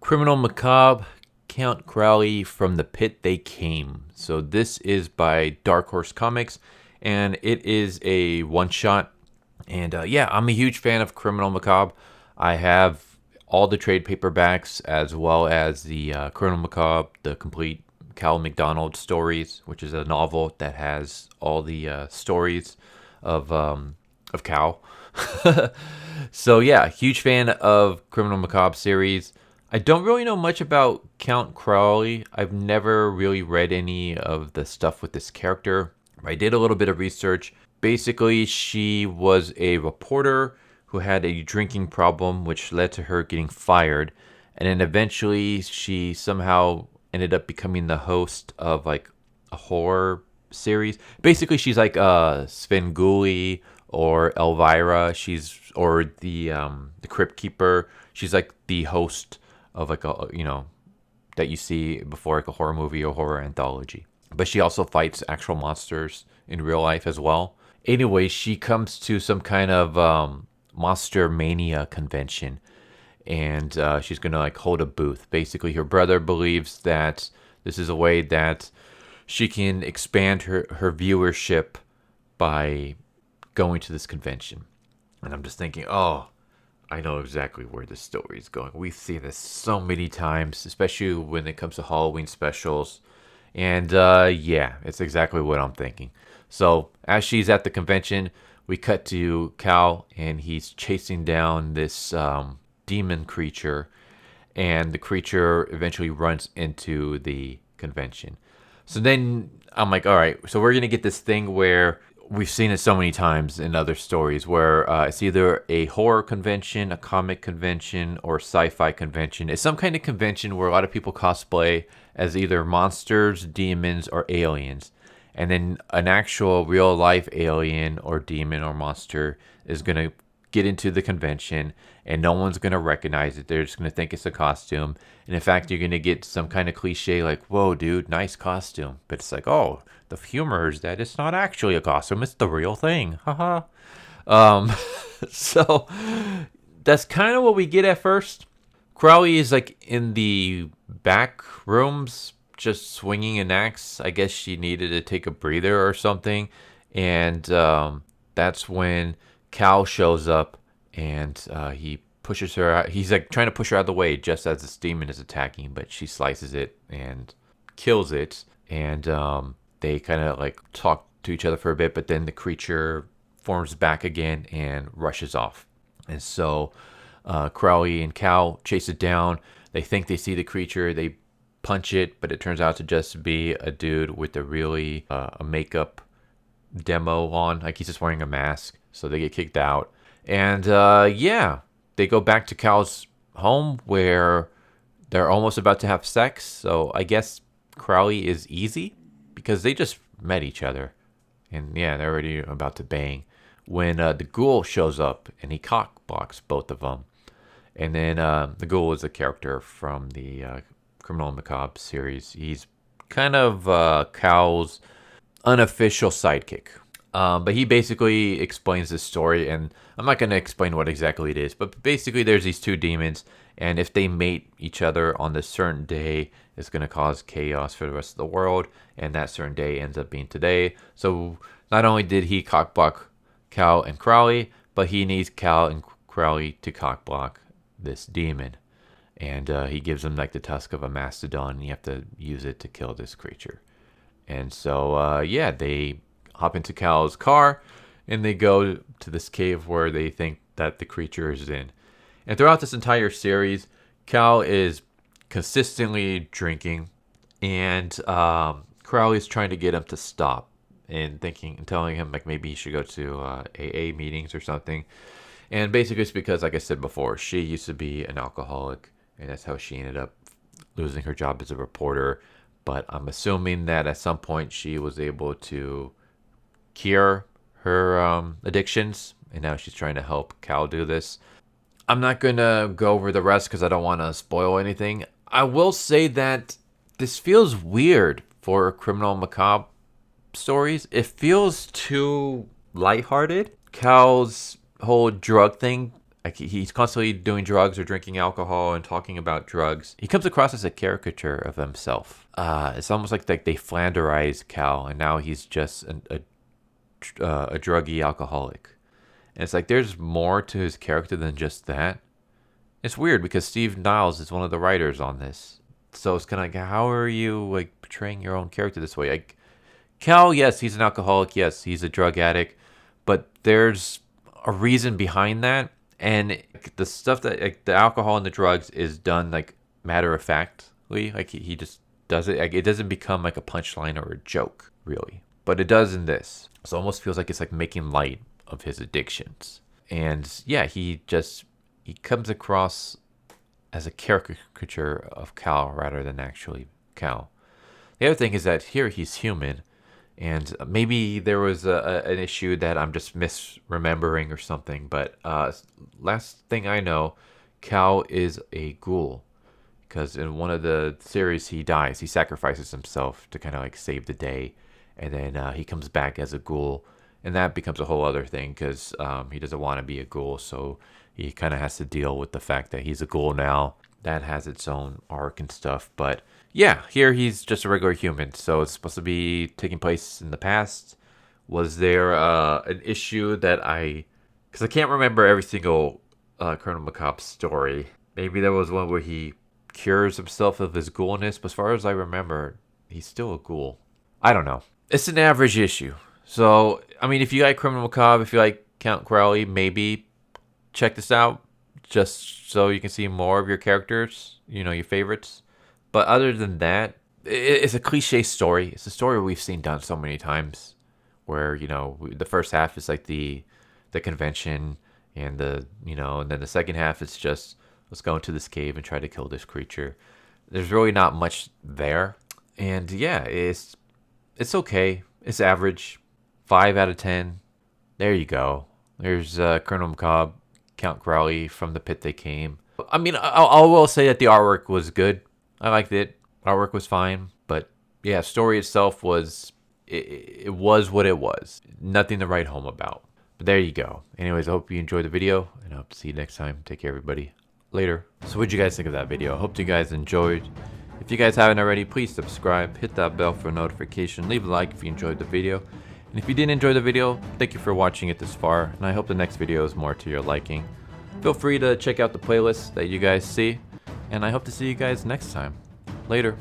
Criminal Macabre, Count Crowley, From the Pit They Came. So this is by Dark Horse Comics, and it is a one-shot. And yeah, I'm a huge fan of Criminal Macabre. I have all the trade paperbacks as well as the Criminal Macabre, the complete Cal McDonald stories, which is a novel that has all the stories of Cal. So yeah, huge fan of Criminal Macabre series. I don't really know much about Count Crowley. I've never really read any of the stuff with this character. I did a little bit of research. Basically, she was a reporter who had a drinking problem, which led to her getting fired. And then eventually, she somehow ended up becoming the host of like a horror series. Basically, she's like Svengoolie or Elvira. Or the Crypt Keeper. She's like the host of like a that you see before like a horror movie or horror anthology. But she also fights actual monsters in real life as well. Anyway, she comes to some kind of monster mania convention, and she's gonna like hold a booth. Basically, her brother believes that this is a way that she can expand her viewership by going to this convention. And I'm just thinking, oh, I know exactly where this story is going. We've seen this so many times, especially when it comes to Halloween specials. And yeah, it's exactly what I'm thinking. So as she's at the convention, we cut to Cal, and he's chasing down this demon creature. And the creature eventually runs into the convention. So then I'm like, all right, so we're going to get this thing where we've seen it so many times in other stories where it's either a horror convention, a comic convention, or sci-fi convention. It's some kind of convention where a lot of people cosplay as either monsters, demons, or aliens. And then an actual real life alien or demon or monster is going to get into the convention, and no one's going to recognize it. They're just going to think it's a costume. And in fact, you're going to get some kind of cliche like, whoa, dude, nice costume. But it's like, oh, the humor is that it's not actually a costume. It's the real thing. Haha. So that's kind of what we get at first. Crowley is like in the back rooms just swinging an axe. I guess she needed to take a breather or something. And that's when Cal shows up, and he pushes her out. He's like trying to push her out of the way just as this demon is attacking, but she slices it and kills it. And they kind of like talk to each other for a bit, but then the creature forms back again and rushes off. And so Crowley and Cal chase it down. They think they see the creature. They punch it, but it turns out to just be a dude with a makeup demo on. Like he's just wearing a mask. So they get kicked out. And yeah, they go back to Cal's home where they're almost about to have sex. So I guess Crowley is easy because they just met each other. And yeah, they're already about to bang when the ghoul shows up, and he cock blocks both of them. And then the ghoul is a character from the Criminal Macabre series. He's kind of Cal's unofficial sidekick. But he basically explains this story, and I'm not going to explain what exactly it is, but basically there's these two demons, and if they mate each other on this certain day, it's going to cause chaos for the rest of the world, and that certain day ends up being today. So not only did he cockblock Cal and Crowley, but he needs Cal and Crowley to cockblock this demon. And he gives them like the tusk of a mastodon, and you have to use it to kill this creature. And so, yeah, they hop into Cal's car, and they go to this cave where they think that the creature is in. And throughout this entire series, Cal is consistently drinking, and Crowley is trying to get him to stop, and telling him like maybe he should go to AA meetings or something. And basically it's because, like I said before, she used to be an alcoholic, and that's how she ended up losing her job as a reporter. But I'm assuming that at some point she was able to cure her addictions, and now she's trying to help Cal do this. I'm not going to go over the rest because I don't want to spoil anything. I will say that this feels weird for Criminal Macabre stories. It feels too lighthearted. Cal's whole drug thing Like he's constantly doing drugs or drinking alcohol and talking about drugs. He comes across as a caricature of himself. It's almost like they Flanderized Cal, and now he's just a druggy alcoholic. And it's like there's more to his character than just that. It's weird because Steve Niles is one of the writers on this. So it's kind of like, how are you like portraying your own character this way? Like Cal, yes, he's an alcoholic. Yes, he's a drug addict. But there's a reason behind that. And the stuff that like, the alcohol and the drugs is done like matter of factly. Like he just does it. Like, it doesn't become like a punchline or a joke, really. But it does in this. So it almost feels like it's like making light of his addictions. And yeah, he comes across as a caricature of Cal rather than actually Cal. The other thing is that here he's human, and maybe there was an issue that I'm just misremembering or something, but last thing I know, Cal is a ghoul, because in one of the series he dies, he sacrifices himself to kind of like save the day, and then he comes back as a ghoul, and that becomes a whole other thing, because he doesn't want to be a ghoul, so he kind of has to deal with the fact that he's a ghoul now. That has its own arc and stuff. But yeah, here he's just a regular human. So it's supposed to be taking place in the past. Was there an issue that because I can't remember every single Colonel Macabre story. Maybe there was one where he cures himself of his ghoulness. But as far as I remember, he's still a ghoul. I don't know. It's an average issue. So, I mean, if you like Criminal Macabre, if you like Count Crowley, maybe check this out just so you can see more of your characters, your favorites. But other than that, it's a cliche story. It's a story we've seen done so many times where, the first half is like the convention and and then the second half is just let's go into this cave and try to kill this creature. There's really not much there. And yeah, it's okay. It's average. 5 out of 10. There you go. There's Colonel Macabre, Count Crowley, From the Pit They Came. I mean, I will say that the artwork was good. I liked it. Artwork was fine. But yeah, story itself was, it was what it was. Nothing to write home about. But there you go. Anyways, I hope you enjoyed the video, and I hope to see you next time. Take care, everybody. Later. So what'd you guys think of that video? I hope you guys enjoyed. If you guys haven't already, please subscribe. Hit that bell for a notification. Leave a like if you enjoyed the video. And if you didn't enjoy the video, thank you for watching it this far, and I hope the next video is more to your liking. Feel free to check out the playlist that you guys see, and I hope to see you guys next time. Later.